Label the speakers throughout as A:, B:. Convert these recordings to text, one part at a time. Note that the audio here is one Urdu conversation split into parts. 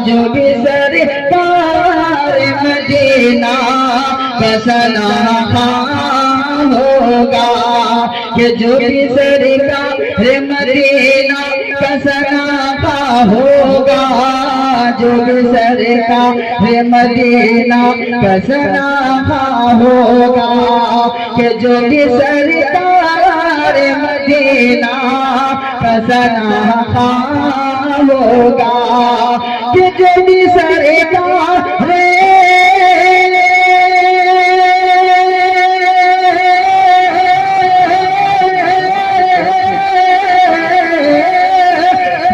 A: جو بھی سرکار مدینہ کا سناخواں ہوگا، کہ جو بھی سرکار مدینہ کا سناخواں ہوگا، جو بھی سرکار مدینہ کا سناخواں ہوگا، کہ جو بھی سرکار مدینہ کا سناخواں ہوگا، کہ جو بھی سرکار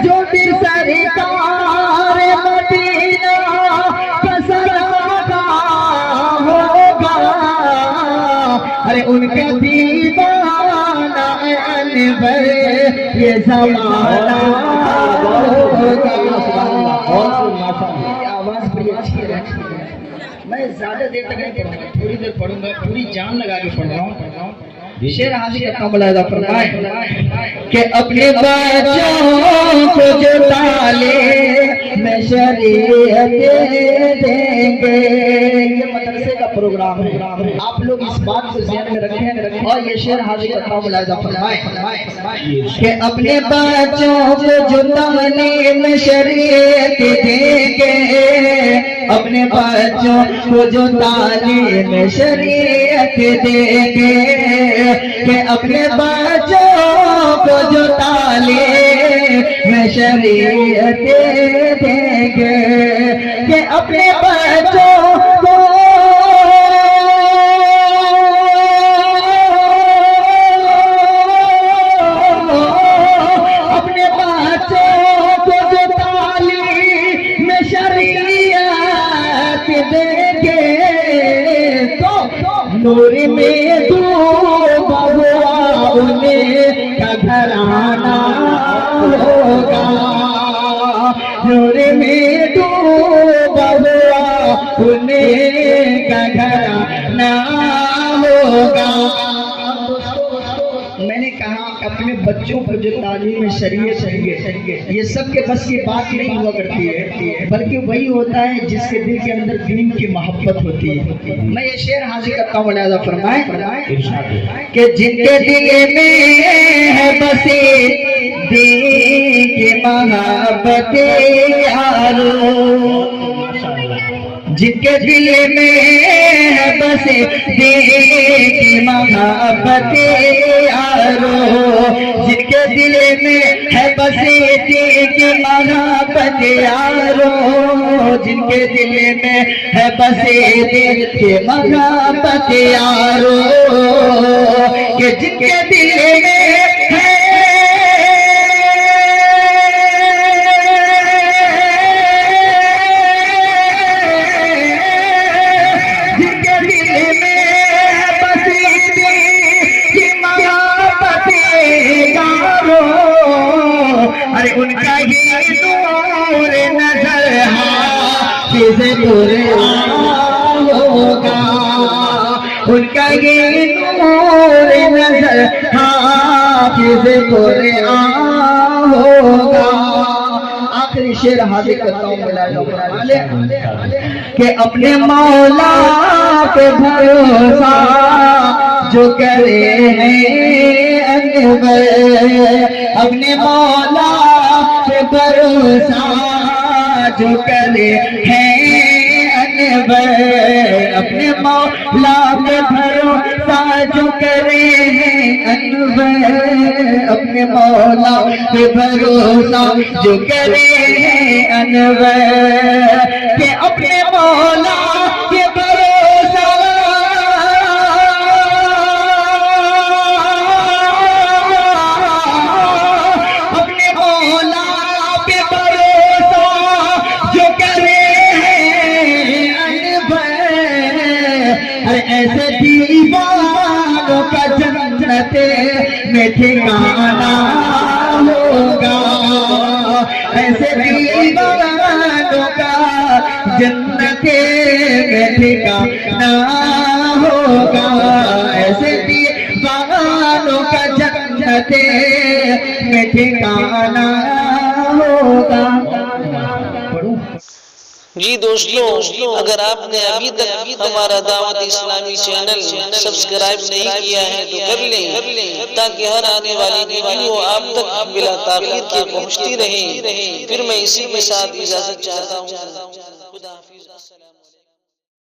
A: جو بھی سرکار مدینہ کا سناخواں ہوگا، ارے ان کا دیوانہ انور یہ زمانہ ہوگا۔ آواز بڑی اچھی ہے، میں زیادہ دیر تک نہیں پڑھوں گا، تھوڑی دیر پڑھوں گا، پوری جان لگا کے پڑھ رہا ہوں۔ شعر حاضر کرتا ہوں، ملاحظہ فرمائیں کہ اپنے بچوں کو جو تعلیم میں شریعت دیں گے، یہ مدرسے کا پروگرام ہے، آپ لوگ اس بات کو ذہن میں رکھیں، اور یہ شعر حاضر کرتا ہوں، ملاحظہ فرمائیں کہ اپنے بچوں کو جو تعلیم شریعت دیں گے، اپنے بچوں کو جو تعلیم شریعت دیں گے، کہ اپنے بچوں کو جو تعلیم شریعت دیں گے، کہ اپنے بچوں کو اپنے بچوں کو جو تعلیم شریعت دیں گے، تو نور میں ڈوبا ہوا انہیں کا گھرانہ ہوگا، نور میں ڈوبا ہوا انہیں کا گھرانہ ہوگا۔ میں نے کہا اپنے بچوں کو جو تعلیم شریعت ہے، یہ سب کے بس کی بات نہیں ہوا کرتی ہے، بلکہ وہی ہوتا ہے جس کے دل کے اندر دین کی محبت ہوتی ہے۔ میں یہ شعر حاضر کرتا ہوں، ملاحظہ فرمائیں کہ جن کے دل میں ہے بسی دین کی محبت یارو، جن کے دل میں ہے بسی دین کی محبت یارو، جن کے دل میں ہے بسی دین کی محبت یارو، جن کے دل میں ہے بسی دین کی محبت یارو، کہ جن کے دل میں ہے ان کا یہ نور نظر حافظ قرآن ہوگا، ان کا یہ نور نظر حافظ قرآن ہوگا۔ آخری شعر حاضر کرتا ہوں، کہ اپنے مولا پہ بھروسہ جو کرے ہیں انور، اپنے مولا پہ بھروسہ جو کرے ہیں انور، اپنے مولا پہ بھروسہ جو کرے ہیں انور، اپنے مولا پہ بھروسہ جو کرے ہیں انور، کہ اپنے مولا پہ بھروسہ ایسے دیوانوں کا جنت میں ٹھکانہ ہوگا، ایسے دیوانوں کا جنت میں ٹھکانہ ہوگا، ایسے دیوانوں کا جنت میں ٹھکانہ ہوگا۔
B: جی دوستوں، اگر آپ نے ابھی تک ہمارا دعوت اسلامی چینل سبسکرائب نہیں کیا ہے تو کر لیں، تاکہ ہر آنے والی ویڈیو آپ تک بلا تاخیر کے پہنچتی رہے۔ پھر میں اسی کے ساتھ اجازت چاہتا ہوں۔